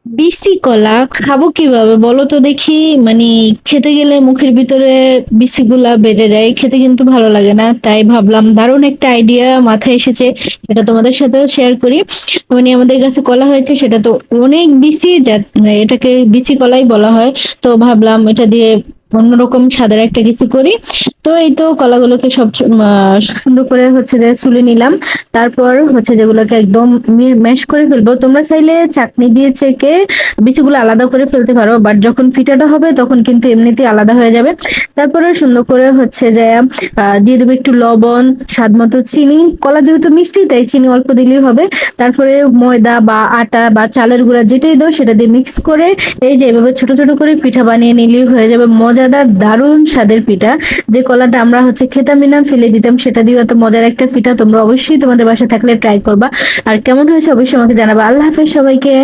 BC কলা খাবো কিভাবে বলো তো দেখি? মানে খেতে গেলে মুখের ভিতরে বিসিগুলা বেজে যায়, খেতে কিন্তু ভালো লাগে না। তাই ভাবলাম দারুণ একটা আইডিয়া মাথায় এসেছে, এটা তোমাদের সাথেও শেয়ার করি। মানে আমাদের কাছে কলা হয়েছে, সেটা তো অনেক বিসি, যা এটাকে বিচি কলাই বলা হয়। তো ভাবলাম এটা দিয়ে অন্যরকম স্বাদের একটা কিছু করি। তো এই তো কলাগুলোকে সব সুন্দর করে হচ্ছে যে ছুলে নিলাম। তারপর হচ্ছে যেগুলোকে একদম ম্যাশ করে ফেলবো। তোমরা চাইলে চাটনি দিয়ে চেকে বিচিগুলো আলাদা করে ফেলতে পারো, বাট যখন পিঠাটা হবে তখন কিন্তু এমনিতেই আলাদা হয়ে যাবে। তারপরে সুন্দর করে হচ্ছে যে দিয়ে দেবো একটু লবণ, স্বাদ মতো চিনি। কলা যেহেতু মিষ্টি তাই চিনি অল্প দিলেই হবে। তারপরে ময়দা বা আটা বা চালের গুঁড়া যেটাই দাও সেটা দিয়ে মিক্স করে এই যে এভাবে ছোট ছোট করে পিঠা বানিয়ে নিলেই হয়ে যাবে মজাদার দারুণ স্বাদের পিঠা। যে কলাটা আমরা হচ্ছে খেতামই না, ফেলে দিতাম, সেটা দিয়ে এত মজার একটা পিঠা। তোমরা অবশ্যই তোমাদের বাসায় থাকলে ট্রাই করবা। আর কেমন হয়েছে অবশ্যই আমাকে জানাবা। আল্লাহ হাফেজ সবাইকে।